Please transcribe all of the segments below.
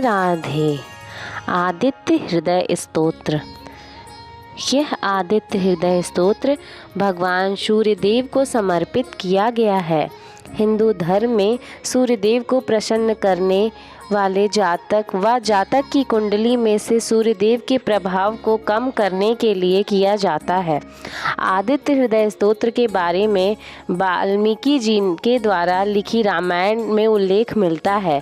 राधे। आदित्य हृदय स्तोत्र। यह आदित्य हृदय स्तोत्र भगवान सूर्यदेव को समर्पित किया गया है। हिंदू धर्म में सूर्यदेव को प्रसन्न करने वाले जातक व जातक की कुंडली में से सूर्यदेव के प्रभाव को कम करने के लिए किया जाता है। आदित्य हृदय स्तोत्र के बारे में वाल्मीकि जी के द्वारा लिखी रामायण में उल्लेख मिलता है,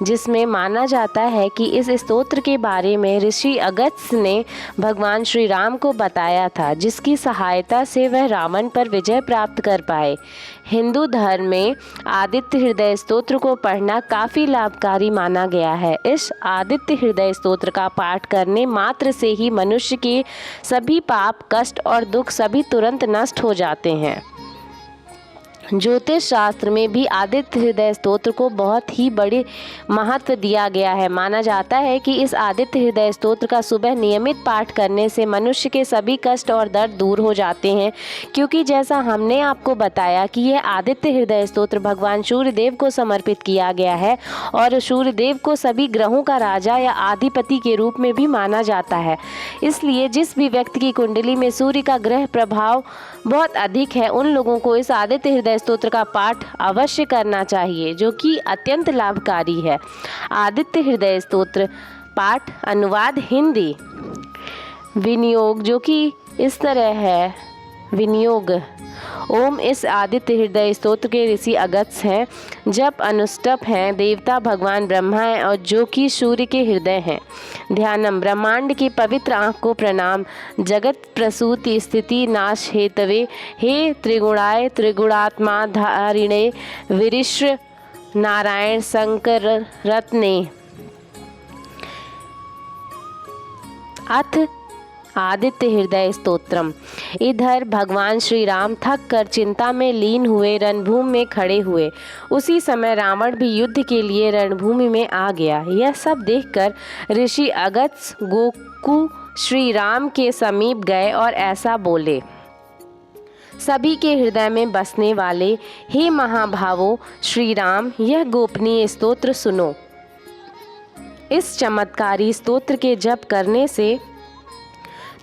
जिसमें माना जाता है कि इस स्तोत्र के बारे में ऋषि अगस्त्य ने भगवान श्री राम को बताया था, जिसकी सहायता से वह रावण पर विजय प्राप्त कर पाए। हिंदू धर्म में आदित्य हृदय स्तोत्र को पढ़ना काफ़ी लाभकारी माना गया है। इस आदित्य हृदय स्तोत्र का पाठ करने मात्र से ही मनुष्य के सभी पाप, कष्ट और दुख सभी तुरंत नष्ट हो जाते हैं। ज्योतिष शास्त्र में भी आदित्य हृदय स्तोत्र को बहुत ही बड़े महत्व दिया गया है। माना जाता है कि इस आदित्य हृदय स्तोत्र का सुबह नियमित पाठ करने से मनुष्य के सभी कष्ट और दर्द दूर हो जाते हैं, क्योंकि जैसा हमने आपको बताया कि यह आदित्य हृदय स्तोत्र भगवान सूर्यदेव को समर्पित किया गया है और सूर्यदेव को सभी ग्रहों का राजा या अधिपति के रूप में भी माना जाता है। इसलिए जिस भी व्यक्ति की कुंडली में सूर्य का ग्रह प्रभाव बहुत अधिक है, उन लोगों को इस आदित्य हृदय स्तोत्र का पाठ अवश्य करना चाहिए, जो कि अत्यंत लाभकारी है। आदित्य हृदय स्तोत्र पाठ अनुवाद हिंदी। विनियोग जो कि इस तरह है। विनियोग। ओम इस आदित्य हृदय स्तोत्र के ऋषि अगस्त्य हैं। जप अनुष्टप हैं। देवता भगवान ब्रह्मा हैं और जो कि सूर्य के हृदय हैं। ध्यानम ब्रह्मांड की पवित्र आँख को प्रणाम। जगत प्रसूति स्थिति नाश हेतवे हे त्रिगुणाय त्रिगुणात्मा धारिणे विरिश्र नारायण शंकर रत्ने। अथ आदित्य हृदय स्तोत्रम। इधर भगवान श्री राम थक कर चिंता में लीन हुए रणभूमि में खड़े हुए। उसी समय रावण भी युद्ध के लिए रणभूमि में आ गया। यह सब देखकर ऋषि अगस्त्य गोकु श्री राम के समीप गए और ऐसा बोले। सभी के हृदय में बसने वाले हे महाभावों श्री राम, यह गोपनीय स्तोत्र सुनो। इस चमत्कारी स्तोत्र के जप करने से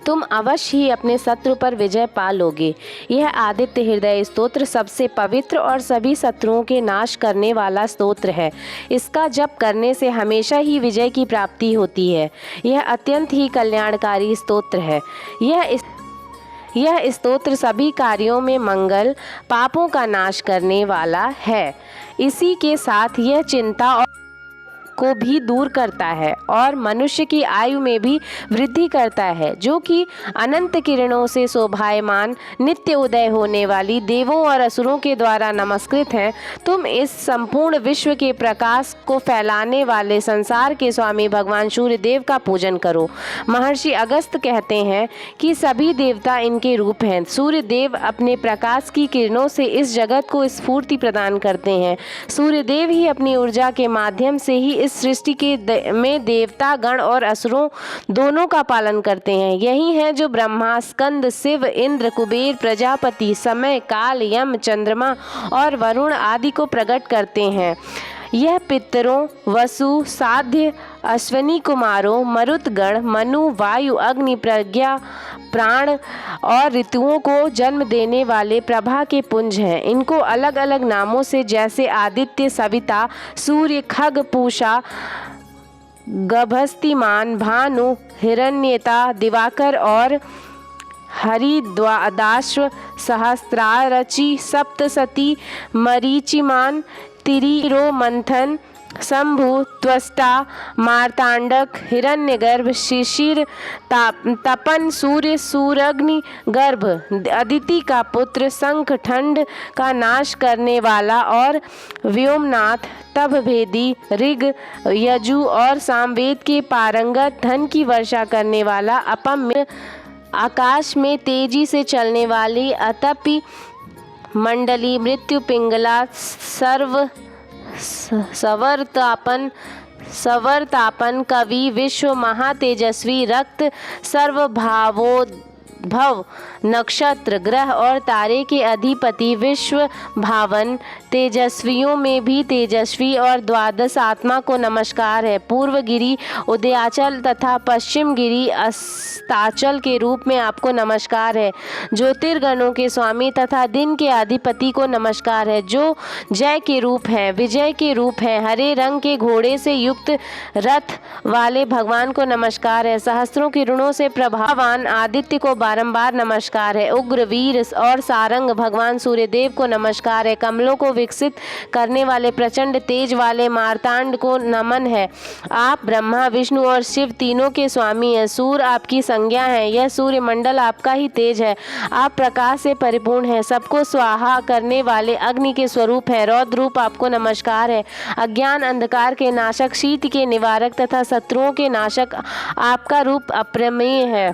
तुम अवश्य ही अपने शत्रु पर विजय पा लोगे। यह आदित्य हृदय स्तोत्र सबसे पवित्र और सभी शत्रुओं के नाश करने वाला स्तोत्र है। इसका जप करने से हमेशा ही विजय की प्राप्ति होती है। यह अत्यंत ही कल्याणकारी स्तोत्र है। यह स्तोत्र सभी कार्यों में मंगल, पापों का नाश करने वाला है। इसी के साथ यह चिंता और को भी दूर करता है और मनुष्य की आयु में भी वृद्धि करता है, जो कि अनंत किरणों से शोभायमान नित्य उदय होने वाली देवों और असुरों के द्वारा नमस्कृत हैं। तुम इस संपूर्ण विश्व के प्रकाश को फैलाने वाले संसार के स्वामी भगवान सूर्यदेव का पूजन करो। महर्षि अगस्त्य कहते हैं कि सभी देवता इनके रूप हैं। सूर्यदेव अपने प्रकाश की किरणों से इस जगत को स्फूर्ति प्रदान करते हैं। सूर्यदेव ही अपनी ऊर्जा के माध्यम से ही इस सृष्टि के में देवता गण और असुरों दोनों का पालन करते हैं। यही है जो ब्रह्मा, स्कंद, शिव, इंद्र, कुबेर, प्रजापति, समय, काल, यम, चंद्रमा और वरुण आदि को प्रकट करते हैं। यह पितरों, वसु, साध्य, अश्विनी कुमारों, मरुतगण, मनु, वायु, अग्नि, प्रज्ञा, प्राण और ऋतुओं को जन्म देने वाले प्रभा के पुंज हैं। इनको अलग अलग नामों से जैसे आदित्य, सविता, सूर्य, खग, पूषा, गभस्तिमान, भानु, हिरण्यता, दिवाकर और हरिद्वादाश्व, सहस्त्रारचि, सप्तसती, मरीचिमान, तिरिरो मंथन, शंभु, त्वष्टा, मार्तांडक, हिरण्यगर्भ, शिशिर, तपन, सूर्य, सूरग्नि गर्भ, अदिति का पुत्र, शंख, ठंड का नाश करने वाला और व्योमनाथ, तपभेदी, ऋग, यजु और सामवेद के पारंगत, धन की वर्षा करने वाला, अपम्य, आकाश में तेजी से चलने वाली, अतपि मंडली, मृत्यु, पिंगला, सवर्तापन, कवि, विश्व महातेजस्वी, रक्त, सर्वभावोद्धारक, उद्भव नक्षत्र ग्रह और तारे के अधिपति विश्व भावन तेजस्वियों में भी तेजस्वी और द्वादश आत्मा को नमस्कार है। पूर्व गिरी उदयाचल तथा पश्चिम गिरी अस्ताचल के रूप में आपको नमस्कार है। ज्योतिर्गणों के स्वामी तथा दिन के अधिपति को नमस्कार है, जो जय के रूप है, विजय के रूप है। हरे रंग के घोड़े से युक्त रथ वाले भगवान को नमस्कार है। सहस्त्रों किरणों से प्रभावान आदित्य को बारंबार नमस्कार है। उग्र वीर और सारंग भगवान सूर्यदेव को नमस्कार है। कमलों को विकसित करने वाले प्रचंड तेज वाले मार्तांड को नमन है। आप ब्रह्मा विष्णु और शिव तीनों के स्वामी हैं। सूर्य आपकी संज्ञा है, यह सूर्य मंडल आपका ही तेज है। आप प्रकाश से परिपूर्ण हैं, सबको स्वाहा करने वाले अग्नि के स्वरूप है। रौद्र रूप आपको नमस्कार है। अज्ञान अंधकार के नाशक, शीत के निवारक तथा शत्रुओं के नाशक आपका रूप अप्रमेय है।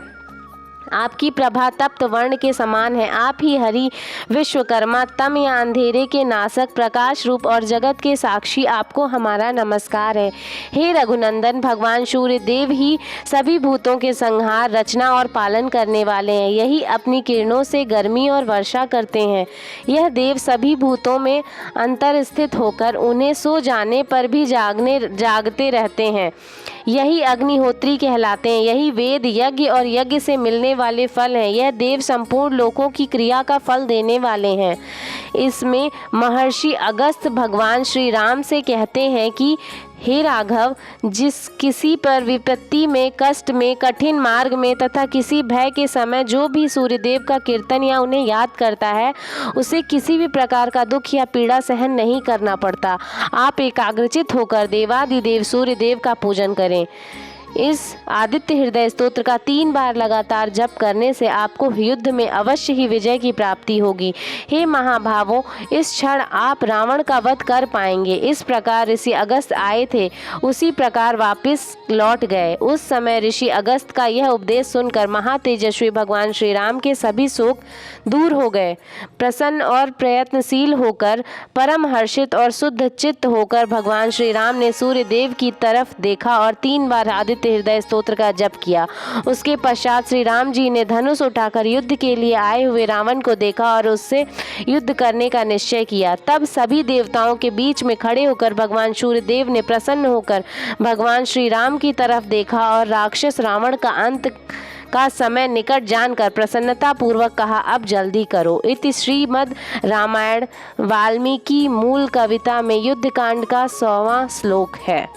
आपकी प्रभा तप्त वर्ण के समान है। आप ही हरि विश्वकर्मा तम या अंधेरे के नाशक प्रकाश रूप और जगत के साक्षी, आपको हमारा नमस्कार है। हे रघुनंदन भगवान सूर्य देव ही सभी भूतों के संहार, रचना और पालन करने वाले हैं। यही अपनी किरणों से गर्मी और वर्षा करते हैं। यह देव सभी भूतों में अंतर स्थित होकर उन्हें सो जाने पर भी जागते रहते हैं। यही अग्निहोत्री कहलाते हैं। यही वेद, यज्ञ और यज्ञ से मिलने वाले फल हैं। यह देव संपूर्ण लोकों की क्रिया का फल देने वाले हैं। इसमें महर्षि अगस्त्य भगवान श्री राम से कहते हैं कि हे राघव, जिस किसी पर विपत्ति में, कष्ट में, कठिन मार्ग में तथा किसी भय के समय जो भी सूर्यदेव का कीर्तन या उन्हें याद करता है, उसे किसी भी प्रकार का दुख या पीड़ा सहन नहीं करना पड़ता। आप एकाग्रचित होकर देवादिदेव सूर्यदेव का पूजन करें। इस आदित्य हृदय स्तोत्र का 3 बार लगातार जप करने से आपको युद्ध में अवश्य ही विजय की प्राप्ति होगी। हे महाभावों, इस क्षण आप रावण का वध कर पाएंगे। इस प्रकार ऋषि अगस्त्य आए थे, उसी प्रकार वापस लौट गए। उस समय ऋषि अगस्त्य का यह उपदेश सुनकर महातेजस्वी भगवान श्री राम के सभी शोक दूर हो गए। प्रसन्न और प्रयत्नशील होकर, परम हर्षित और शुद्ध चित्त होकर भगवान श्री राम ने सूर्य देव की तरफ देखा और 3 बार आदित्य हृदय स्तोत्र का जप किया। उसके पश्चात श्री राम जी ने धनुष उठाकर युद्ध के लिए आए हुए रावण को देखा और उससे युद्ध करने का निश्चय किया। तब सभी देवताओं के बीच में खड़े होकर भगवान सूर्यदेव ने प्रसन्न होकर भगवान श्री राम की तरफ देखा और राक्षस रावण का अंत का समय निकट जानकर प्रसन्नता पूर्वक कहा, अब जल्दी करो। इति श्रीमद् रामायण वाल्मीकि मूल कविता में युद्ध कांड का 100वां श्लोक है।